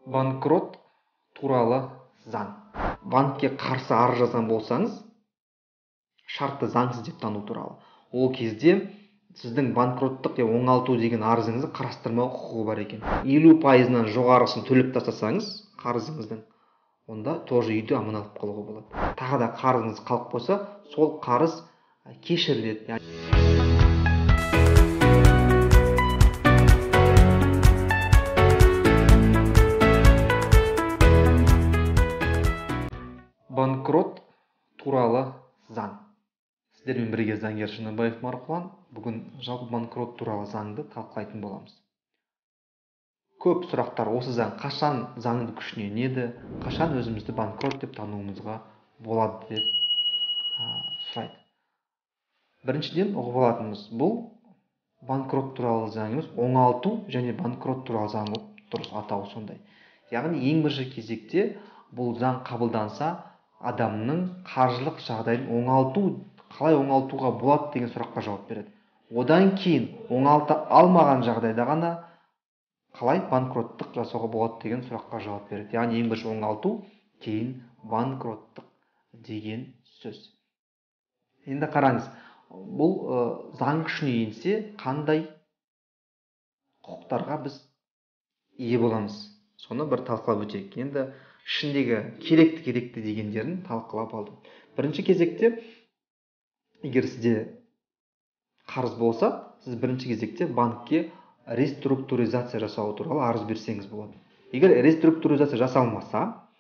Банкрот туралы заң. Банкке қарсы арыз жазған болсаңыз, шартты заңсыз деп тану туралы. Ол кезде сіздің банкроттық оңалту деген арызыңызды қарастырмау құқығы бар екен. 50%-нан жоғарысын төлеп тастасаңыз қарызыңыздың, онда тоже үйді аман алып қалуға болады. Тағы да қарызыңыз қалып қойса, сол қарыз кешіріледі. Банкрот туралы заң. Сіздермен бірге заңгер Шыныбаев Марқұлан. Бүгін жалпы банкрот туралы заңды талқылайтын боламыз. Көп сұрақтар осы заң қашан заңды күшіне енеді, қашан өзімізді банкрот деп тануымызға болады деп сұрайды. Біріншіден ұғып алатынымыз, бұл банкрот туралы заң емес, оңалту және банкрот туралы заң дұрыс атауы сондай. Яғни ең бірінші кезекте бұл заң қабылданса, адамның қаржылық жағдайын қалай оңалтуға болады деген сұраққа жауап береді. Одан кейін оңалта алмаған жағдайда ғана қалай банкроттық жасауға болады деген сұраққа жауап береді. Яғни ең бірінші оңалту, кейін банкроттық деген сөз. Енді қараңыз, бұл заң күшіне енсе қандай құқықтарға біз ие боламыз? Соны бір талқылап өтейік. Енді ішіндегі керекті дегендерін талқылап алдым. Бірінші кезекте, егер сізде қарыз болса, сіз бірінші кезекте банкке реструктуризация жасау туралы арыз берсеңіз болады. Егер реструктуризация жасалмаса,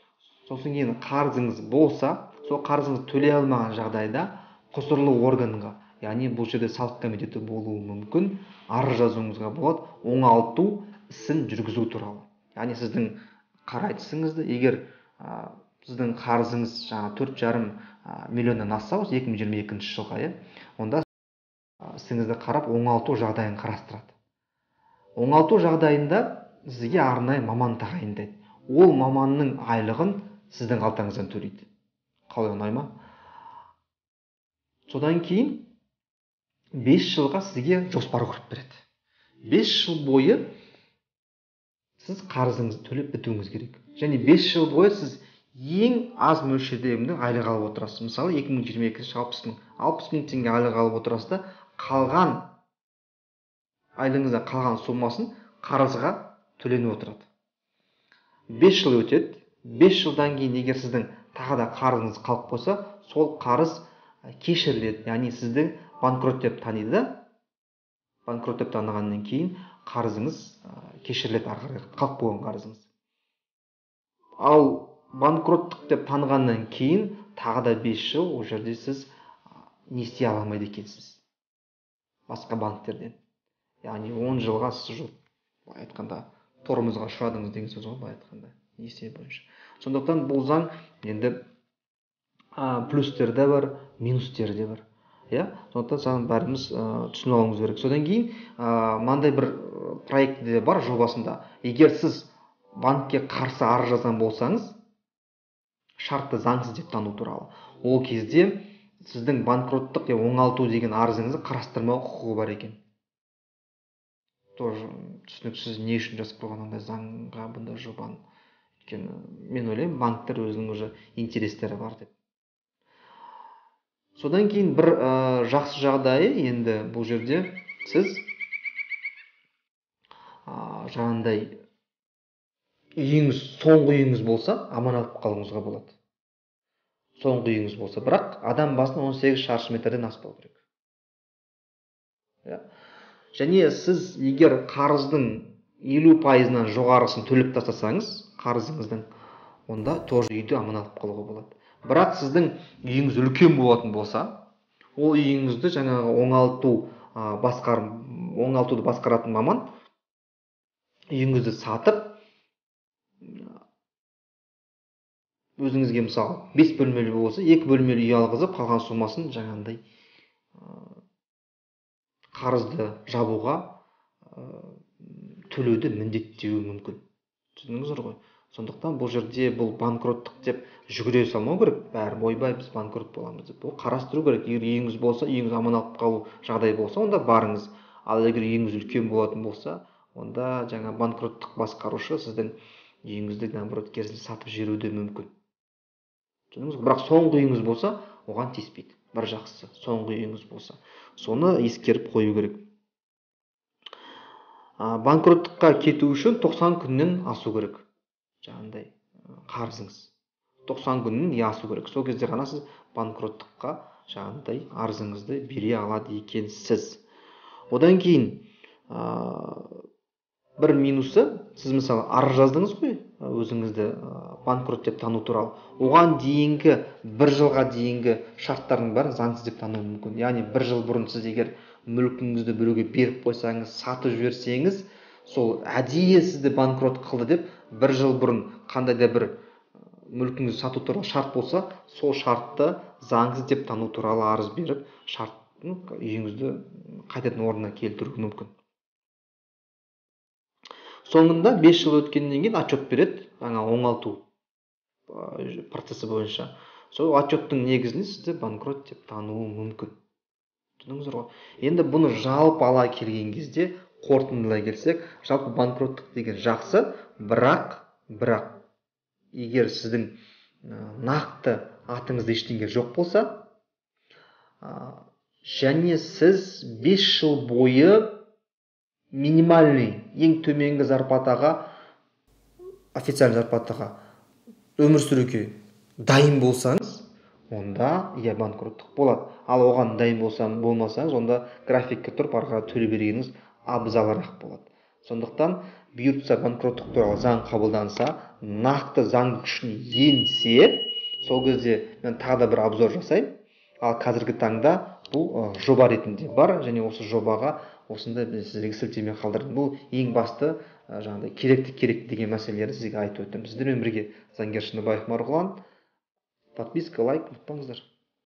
сосын кейін қарызыңыз болса, сол қарызыңыз төлей алмаған жағдайда құзырлы органға, яғни бұл жерде салық комитеті болуы мүмкін, арыз жазуыңызға болады, оңалту ісін жүргізу туралы. Яғни сіздің қарайтысыңызды, егер сіздің қарызыңыз 4,5 миллионнан асса, 2022 жылға, онда ісіңізді қарап оңалту жағдайын қарастырады. Оңалту жағдайында сізге арнайы маман тағайындайды. Ол маманның айлығын сіздің қалтаңыздан төлейді. Қалай, ұнай ма? Содан кейін 5 жылға сізге жоспар құрып береді. 5 жыл бойы сіз қарызыңызды төлеп бітуіңіз керек. Және 5 жыл бойы сіз ең аз мөлшердегі айлық алып отырасыз. Мысалы 2022 60 мың теңге айлық алып отырасыз да, қалған айлығыңыздан қалған сомасын қарызға төленіп отырады. 5 жыл өтеді. 5 жылдан кейін егер сіздің тағы да қарызыңыз қалып қойса, сол қарыз кешіріледі. Яғни сіздің банкрот деп таниды да, банкрот деп танығаннан кейін қарызыңыз кешіріледі, қалып қойған қарызыңыз. Ал банкроттық деп танығаннан кейін тағы да 5 жыл ол жерде сіз несие ала алмайды екенсіз басқа банктерден. Яғни 10 жылға сіз айтқанда тормозға ұшырадыңыз деген сөз ғой, айтқанда несие бойынша. Сондықтан бұл заң енді плюстері де бар, минустері де бар. Сондықтан заң бәріміз түсініп алуымыз керек. Содан кейін мынандай бір проектте бар жобасында. Егер сіз банкке қарсы арыз жазған болсаңыз, шартты заңсыз деп тану туралы. Ол кезде сіздің банкроттық оңалту деген арызыңызды қарастырмау құқығы бар екен. Тоже түсініксіз не үшін жазып қойған ондай заңға бұндай жобаны. Өйткені мен ойлаймын, банктер өзінің уже интерестері бар деп. Содан кейін бір жақсы жағдайы, енді бұл жерде сіз жаңағындай соңғы үйіңіз болса, аман алып қалуыңызға болады. Соңғы үйіңіз болса, бірақ адам басына 18 шаршы метрден аспау керек. Және сіз егер қарыздың 50%-нан жоғарысын төлеп тастасаңыз, қарызыңыздың, онда тоже үйді аман алып қалуға болады. Бірақ сіздің үйіңіз үлкен болатын болса, ол үйіңізді жаңағы оңалтуды басқаратын маман үйіңізді сатып, өзіңізге мысалы 5 бөлмелі болса, 2 бөлмелі үй алғызып, қалған сомасын жаңағындай қарызды жабуға төлеуді міндеттеуі мүмкін. Түсіндіңіздер ғой? Сондықтан бұл жерде бұл банкроттық деп жүгіре салмау керек. Бәрі ойбай біз банкрот боламыз деп. Бұл қарастыру керек. Егер үйіңіз болса, үйіңіз аман алып қалу жағдай болса, онда барыңыз. Ал егер үйіңіз үлкен болатын болса, онда жаңа банкроттық басқарушы сіздің үйіңізді наоборот керісінше сатып жіберуі де мүмкін. Түсіндіңіз бе? Бірақ соңғы үйіңіз болса, оған тиіспейді. Бір жақсысы, соңғы үйіңіз болса. Соны ескеріп қою керек. Банкроттыққа кету үшін 90 күннен асу керек. Жаңағындай қарызыңыз. 90 күннен асу керек. Сол кезде ғана сіз банкроттыққа жаңағындай арызыңызды бере алады екенсіз. Одан кейін бір минусы, сіз мысалы арыз жаздыңыз ғой, өзіңізді банкрот деп тану туралы. Оған дейінгі, бір жылға дейінгі шарттардың бәрін заңсыз деп тану мүмкін. Яғни бір жыл бұрын сіз егер мүлкіңізді біреуге беріп қойсаңыз, сатып жіберсеңіз, сол әдейі сізді банкрот қылды деп, бір жыл бұрын қандай да бір мүлкіңізді сату туралы шарт болса, сол шартты заңсыз деп тану туралы арыз беріп, шарттың үйіңізді қайтадан орнына келтіруі мүмкін. Соңында 5 жыл өткеннен кейін отчет береді, оңалту процесі бойынша. Сол отчеттың негізінде сізді банкрот деп тануы мүмкін. Түсіндіңіздер ғой? Енді бұны жалпы ала келген кезде, қорытындылай келсек, жалпы банкроттық деген жақсы, бірақ егер сіздің нақты атыңызда ештеңе жоқ болса, және сіз 5 жыл бойы минимальный, ең төменгі зарплатаға, официальный зарплатаға өмір сүруге дайын болсаңыз, онда банкроттық болады. Ал оған дайын болмасаңыз, онда графикке тұрып арқаға төле бергеніңіз абзалырақ болады. Сондықтан бұйыртса банкроттық туралы заң қабылданса, нақты заң күшіне енсе, сол кезде мен тағы да бір обзор жасаймын. Ал қазіргі таңда бұл жоба ретінде бар, және осы жобаға осында сіздерге сілтеме қалдырдым. Бұл ең басты жаңағыдай керекті деген мәселелерді сізге айтып өттім. Сіздермен бірге заңгер Шыныбаев Марғұлан. Подписка, лайк ұмытпаңыздар.